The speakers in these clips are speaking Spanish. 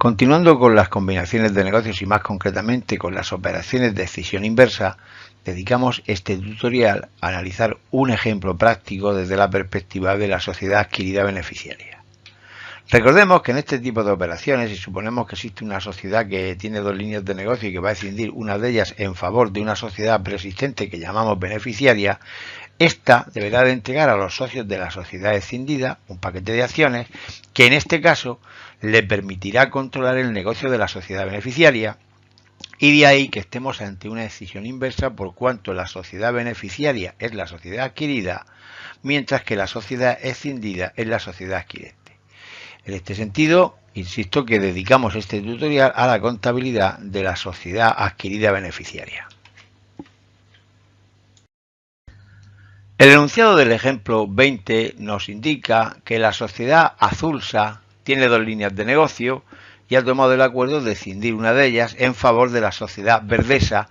Continuando con las combinaciones de negocios y más concretamente con las operaciones de escisión inversa, dedicamos este tutorial a analizar un ejemplo práctico desde la perspectiva de la sociedad adquirida beneficiaria. Recordemos que en este tipo de operaciones, si suponemos que existe una sociedad que tiene dos líneas de negocio y que va a escindir una de ellas en favor de una sociedad preexistente que llamamos beneficiaria, esta deberá de entregar a los socios de la sociedad escindida un paquete de acciones que en este caso le permitirá controlar el negocio de la sociedad beneficiaria, y de ahí que estemos ante una escisión inversa por cuanto la sociedad beneficiaria es la sociedad adquirida, mientras que la sociedad escindida es la sociedad adquirente. En este sentido, insisto que dedicamos este tutorial a la contabilidad de la sociedad adquirida beneficiaria. El enunciado del ejemplo 20 nos indica que la sociedad Azulsa tiene dos líneas de negocio y ha tomado el acuerdo de escindir una de ellas en favor de la sociedad Verdesa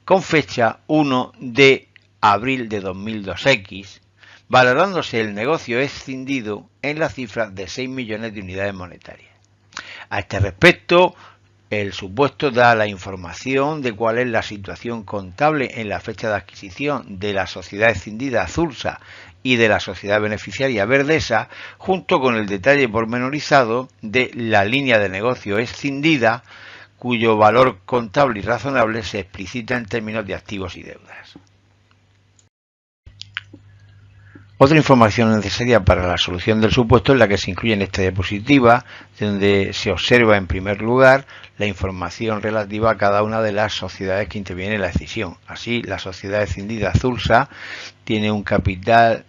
con fecha 1 de abril de 2002X, valorándose el negocio escindido en la cifra de 6 millones de unidades monetarias. A este respecto, el supuesto da la información de cuál es la situación contable en la fecha de adquisición de la sociedad escindida Azulsa y de la sociedad beneficiaria Verdesa, junto con el detalle pormenorizado de la línea de negocio escindida, cuyo valor contable y razonable se explicita en términos de activos y deudas. Otra información necesaria para la solución del supuesto es la que se incluye en esta diapositiva, donde se observa en primer lugar la información relativa a cada una de las sociedades que intervienen en la escisión. Así, la sociedad escindida Azulsa tiene un capital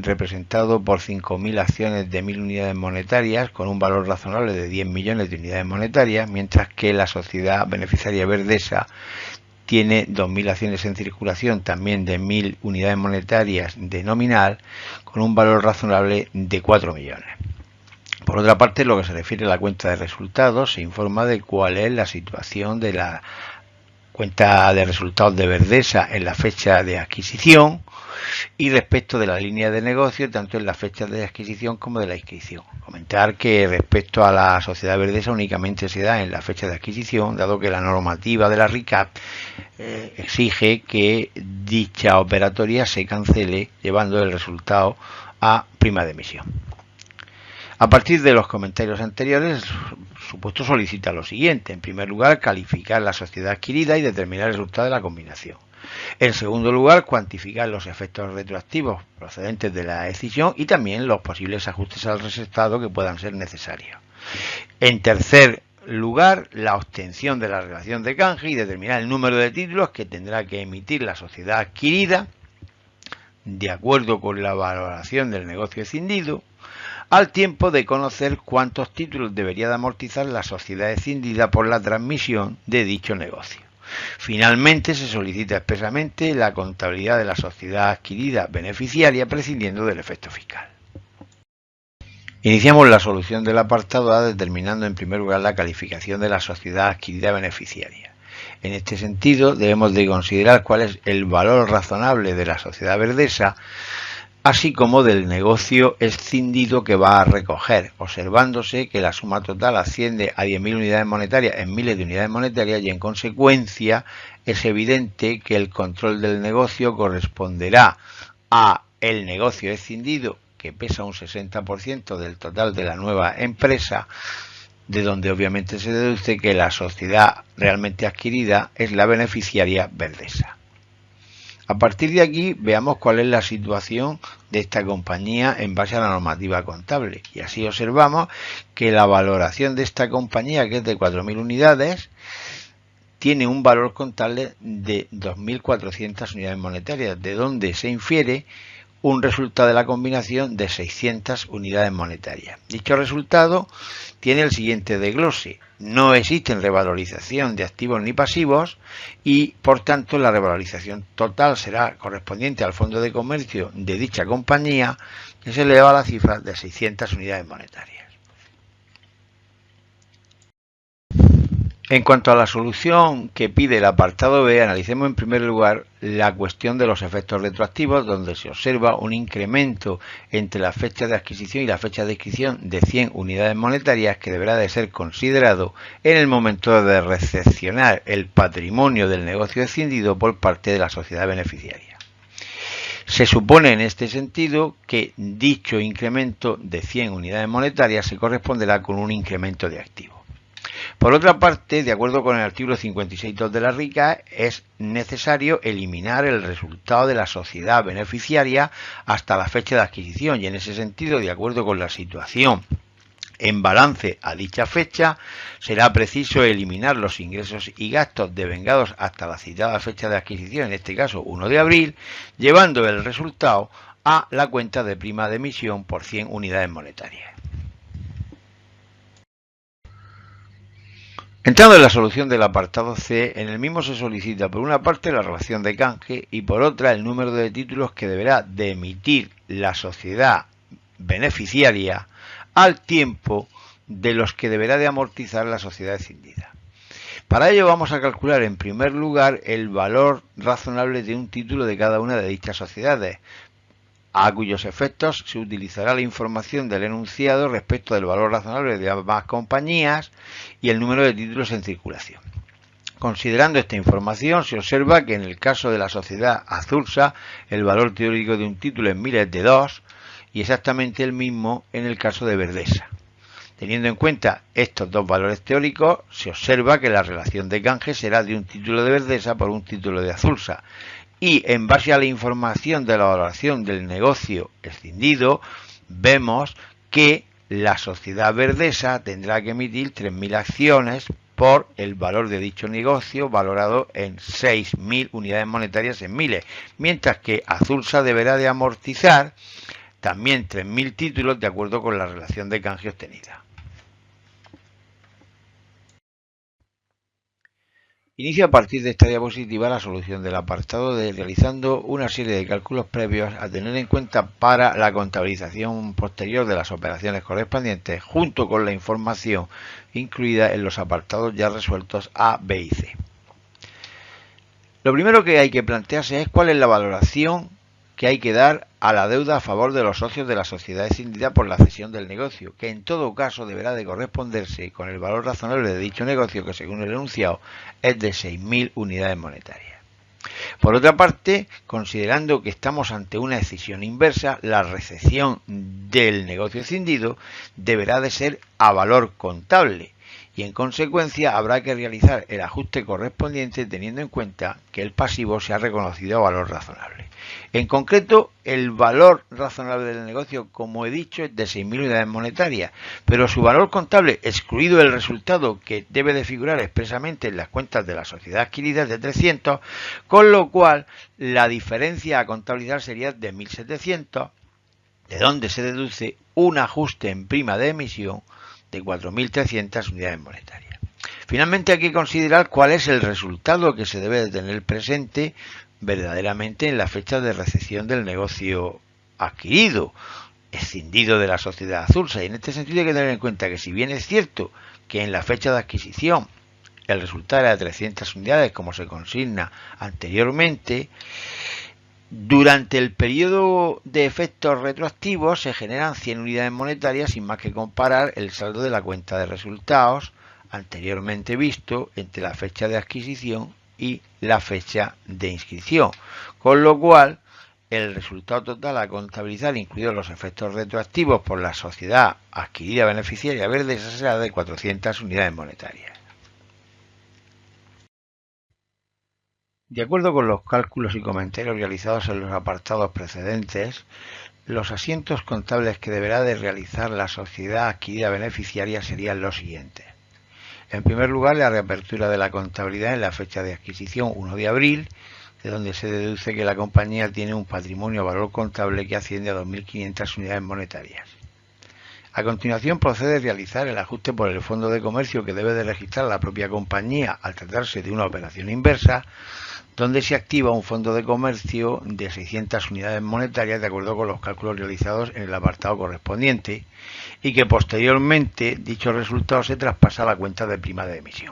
representado por 5.000 acciones de 1.000 unidades monetarias con un valor razonable de 10 millones de unidades monetarias, mientras que la sociedad beneficiaria Verdesa tiene 2.000 acciones en circulación, también de 1.000 unidades monetarias de nominal, con un valor razonable de 4 millones. Por otra parte, en lo que se refiere a la cuenta de resultados, se informa de cuál es la situación de la cuenta de resultados de Verdesa en la fecha de adquisición y respecto de la línea de negocio, tanto en la fecha de adquisición como de la inscripción. Comentar que respecto a la sociedad Verdesa únicamente se da en la fecha de adquisición, dado que la normativa de la RICAP exige que dicha operatoria se cancele llevando el resultado a prima de emisión. A partir de los comentarios anteriores, el supuesto solicita lo siguiente. En primer lugar, calificar la sociedad adquirida y determinar el resultado de la combinación. En segundo lugar, cuantificar los efectos retroactivos procedentes de la escisión y también los posibles ajustes al resultado que puedan ser necesarios. En tercer lugar, la obtención de la relación de canje y determinar el número de títulos que tendrá que emitir la sociedad adquirida de acuerdo con la valoración del negocio escindido, al tiempo de conocer cuántos títulos debería de amortizar la sociedad escindida por la transmisión de dicho negocio. Finalmente, se solicita expresamente la contabilidad de la sociedad adquirida beneficiaria prescindiendo del efecto fiscal. Iniciamos la solución del apartado A determinando en primer lugar la calificación de la sociedad adquirida beneficiaria. En este sentido, debemos de considerar cuál es el valor razonable de la sociedad Verdesa, así como del negocio escindido que va a recoger, observándose que la suma total asciende a 10.000 unidades monetarias en miles de unidades monetarias y en consecuencia es evidente que el control del negocio corresponderá a el negocio escindido, que pesa un 60% del total de la nueva empresa, de donde obviamente se deduce que la sociedad realmente adquirida es la beneficiaria Verdesa. A partir de aquí veamos cuál es la situación de esta compañía en base a la normativa contable. Y así observamos que la valoración de esta compañía, que es de 4.000 unidades, tiene un valor contable de 2.400 unidades monetarias, de donde se infiere un resultado de la combinación de 600 unidades monetarias. Dicho resultado tiene el siguiente desglose. No existen revalorización de activos ni pasivos y, por tanto, la revalorización total será correspondiente al fondo de comercio de dicha compañía, que se eleva a la cifra de 600 unidades monetarias. En cuanto a la solución que pide el apartado B, analicemos en primer lugar la cuestión de los efectos retroactivos, donde se observa un incremento entre la fecha de adquisición y la fecha de inscripción de 100 unidades monetarias que deberá de ser considerado en el momento de recepcionar el patrimonio del negocio escindido por parte de la sociedad beneficiaria. Se supone en este sentido que dicho incremento de 100 unidades monetarias se corresponderá con un incremento de activos. Por otra parte, de acuerdo con el artículo 56.2 de la RICA, es necesario eliminar el resultado de la sociedad beneficiaria hasta la fecha de adquisición y en ese sentido, de acuerdo con la situación en balance a dicha fecha, será preciso eliminar los ingresos y gastos devengados hasta la citada fecha de adquisición, en este caso 1 de abril, llevando el resultado a la cuenta de prima de emisión por 100 unidades monetarias. Entrando en la solución del apartado C, en el mismo se solicita por una parte la relación de canje y por otra el número de títulos que deberá de emitir la sociedad beneficiaria al tiempo de los que deberá de amortizar la sociedad escindida. Para ello vamos a calcular en primer lugar el valor razonable de un título de cada una de dichas sociedades, a cuyos efectos se utilizará la información del enunciado respecto del valor razonable de ambas compañías y el número de títulos en circulación. Considerando esta información, se observa que en el caso de la sociedad Azursa, el valor teórico de un título en miles de 2 y exactamente el mismo en el caso de Verdesa. Teniendo en cuenta estos dos valores teóricos, se observa que la relación de canje será de un título de Verdesa por un título de Azursa. Y en base a la información de la valoración del negocio escindido, vemos que la sociedad Verdesa tendrá que emitir 3.000 acciones por el valor de dicho negocio valorado en 6.000 unidades monetarias en miles, mientras que Azursa deberá de amortizar también 3.000 títulos de acuerdo con la relación de canje obtenida. Inicio a partir de esta diapositiva la solución del apartado D realizando una serie de cálculos previos a tener en cuenta para la contabilización posterior de las operaciones correspondientes junto con la información incluida en los apartados ya resueltos A, B y C. Lo primero que hay que plantearse es cuál es la valoración que hay que dar a la deuda a favor de los socios de la sociedad escindida por la cesión del negocio, que en todo caso deberá de corresponderse con el valor razonable de dicho negocio, que según el enunciado es de 6.000 unidades monetarias. Por otra parte, considerando que estamos ante una escisión inversa, la recepción del negocio escindido deberá de ser a valor contable y en consecuencia habrá que realizar el ajuste correspondiente teniendo en cuenta que el pasivo se ha reconocido a valor razonable. En concreto, el valor razonable del negocio, como he dicho, es de 6.000 unidades monetarias, pero su valor contable, excluido el resultado que debe de figurar expresamente en las cuentas de la sociedad adquirida, es de 300, con lo cual la diferencia a contabilizar sería de 1.700, de donde se deduce un ajuste en prima de emisión de 4.300 unidades monetarias. Finalmente hay que considerar cuál es el resultado que se debe de tener presente verdaderamente en la fecha de recepción del negocio adquirido, escindido de la sociedad Azursa. Y en este sentido hay que tener en cuenta que si bien es cierto que en la fecha de adquisición el resultado era de 300 unidades como se consigna anteriormente, durante el periodo de efectos retroactivos se generan 100 unidades monetarias sin más que comparar el saldo de la cuenta de resultados anteriormente visto entre la fecha de adquisición y la fecha de inscripción, con lo cual el resultado total a contabilizar, incluidos los efectos retroactivos por la sociedad adquirida beneficiaria Verdesa, será de 400 unidades monetarias. De acuerdo con los cálculos y comentarios realizados en los apartados precedentes, los asientos contables que deberá de realizar la sociedad adquirida beneficiaria serían los siguientes. En primer lugar, la reapertura de la contabilidad en la fecha de adquisición 1 de abril, de donde se deduce que la compañía tiene un patrimonio valor contable que asciende a 2.500 unidades monetarias. A continuación procede a realizar el ajuste por el fondo de comercio que debe de registrar la propia compañía al tratarse de una operación inversa, donde se activa un fondo de comercio de 600 unidades monetarias de acuerdo con los cálculos realizados en el apartado correspondiente y que posteriormente dicho resultado se traspasa a la cuenta de prima de emisión.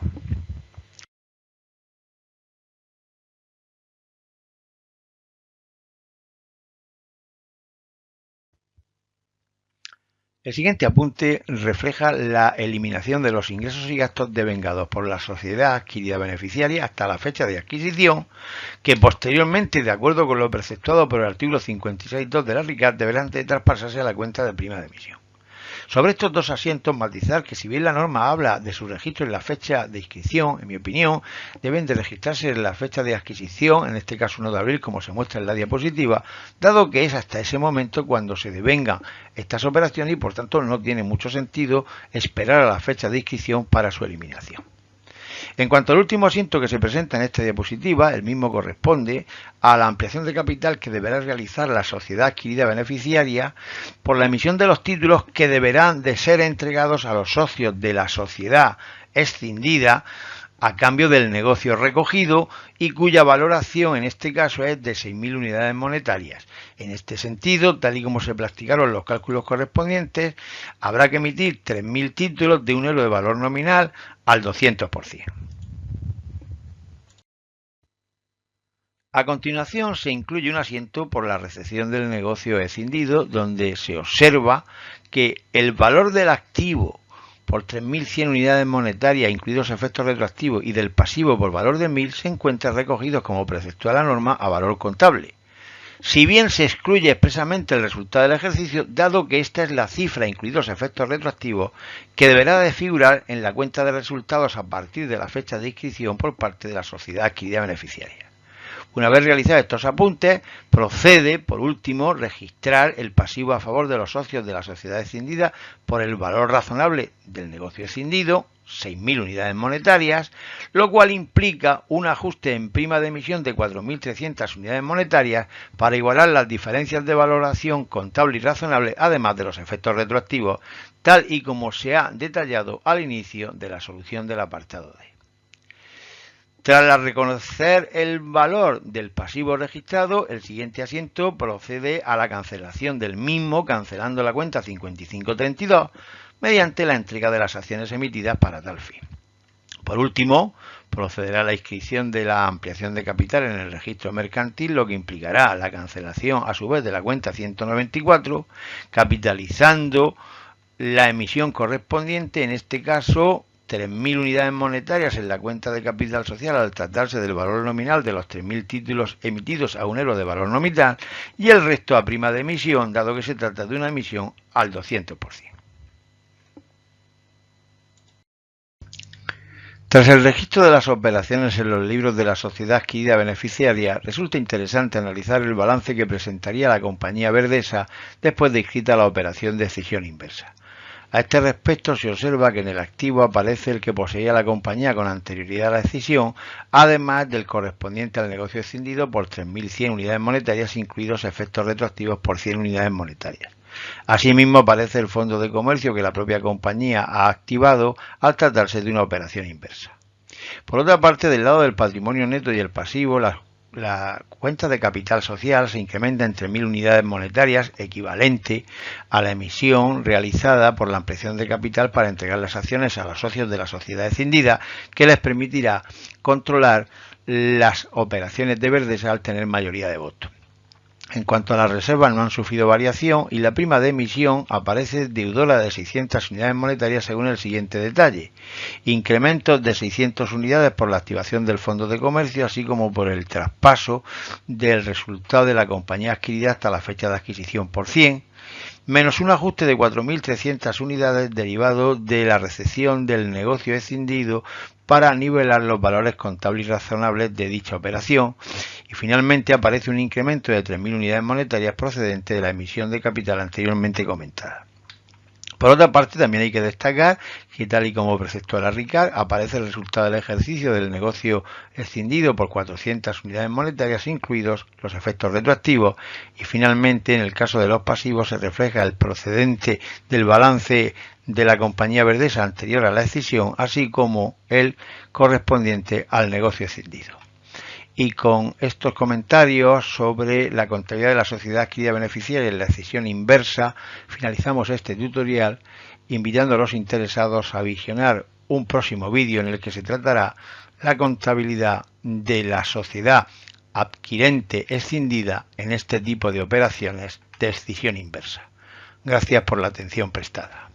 El siguiente apunte refleja la eliminación de los ingresos y gastos devengados por la sociedad adquirida beneficiaria hasta la fecha de adquisición, que posteriormente, de acuerdo con lo preceptuado por el artículo 56.2 de la RICAD, deberán de traspasarse a la cuenta de prima de emisión. Sobre estos dos asientos, matizar que si bien la norma habla de su registro en la fecha de inscripción, en mi opinión, deben de registrarse en la fecha de adquisición, en este caso 1 de abril, como se muestra en la diapositiva, dado que es hasta ese momento cuando se devengan estas operaciones y por tanto no tiene mucho sentido esperar a la fecha de inscripción para su eliminación. En cuanto al último asiento que se presenta en esta diapositiva, el mismo corresponde a la ampliación de capital que deberá realizar la sociedad adquirida beneficiaria por la emisión de los títulos que deberán de ser entregados a los socios de la sociedad escindida a cambio del negocio recogido y cuya valoración en este caso es de 6.000 unidades monetarias. En este sentido, tal y como se practicaron los cálculos correspondientes, habrá que emitir 3.000 títulos de €1 de valor nominal al 200%. A continuación se incluye un asiento por la recepción del negocio escindido, donde se observa que el valor del activo por 3.100 unidades monetarias, incluidos efectos retroactivos, y del pasivo por valor de 1.000 se encuentran recogidos como preceptúa la norma a valor contable. Si bien se excluye expresamente el resultado del ejercicio, dado que esta es la cifra, incluidos efectos retroactivos, que deberá de figurar en la cuenta de resultados a partir de la fecha de inscripción por parte de la sociedad adquirida beneficiaria. Una vez realizados estos apuntes, procede, por último, registrar el pasivo a favor de los socios de la sociedad escindida por el valor razonable del negocio escindido, 6.000 unidades monetarias, lo cual implica un ajuste en prima de emisión de 4.300 unidades monetarias para igualar las diferencias de valoración contable y razonable, además de los efectos retroactivos, tal y como se ha detallado al inicio de la solución del apartado D. Tras reconocer el valor del pasivo registrado, el siguiente asiento procede a la cancelación del mismo, cancelando la cuenta 5532, mediante la entrega de las acciones emitidas para tal fin. Por último, procederá a la inscripción de la ampliación de capital en el registro mercantil, lo que implicará la cancelación a su vez de la cuenta 194, capitalizando la emisión correspondiente, en este caso 3.000 unidades monetarias en la cuenta de capital social al tratarse del valor nominal de los 3.000 títulos emitidos a €1 de valor nominal y el resto a prima de emisión, dado que se trata de una emisión al 200%. Tras el registro de las operaciones en los libros de la sociedad adquirida beneficiaria, resulta interesante analizar el balance que presentaría la compañía Verdesa después de inscrita la operación de cesión inversa. A este respecto se observa que en el activo aparece el que poseía la compañía con anterioridad a la escisión, además del correspondiente al negocio escindido por 3.100 unidades monetarias, incluidos efectos retroactivos por 100 unidades monetarias. Asimismo aparece el fondo de comercio que la propia compañía ha activado al tratarse de una operación inversa. Por otra parte, del lado del patrimonio neto y el pasivo, la cuenta de capital social se incrementa en 3.000 unidades monetarias, equivalente a la emisión realizada por la ampliación de capital para entregar las acciones a los socios de la sociedad escindida, que les permitirá controlar las operaciones de Verdesa al tener mayoría de votos. En cuanto a las reservas, no han sufrido variación y la prima de emisión aparece deudora de 600 unidades monetarias según el siguiente detalle: incrementos de 600 unidades por la activación del fondo de comercio, así como por el traspaso del resultado de la compañía adquirida hasta la fecha de adquisición por 100, menos un ajuste de 4.300 unidades derivado de la recepción del negocio escindido para nivelar los valores contables y razonables de dicha operación, y finalmente aparece un incremento de 3.000 unidades monetarias procedente de la emisión de capital anteriormente comentada. Por otra parte, también hay que destacar que, tal y como preceptúa la RICAD, aparece el resultado del ejercicio del negocio escindido por 400 unidades monetarias, incluidos los efectos retroactivos, y finalmente, en el caso de los pasivos, se refleja el procedente del balance de la compañía Verdesa anterior a la escisión, así como el correspondiente al negocio escindido. Y con estos comentarios sobre la contabilidad de la sociedad adquirida beneficiaria y la escisión inversa, finalizamos este tutorial, invitando a los interesados a visionar un próximo vídeo en el que se tratará la contabilidad de la sociedad adquirente escindida en este tipo de operaciones de escisión inversa. Gracias por la atención prestada.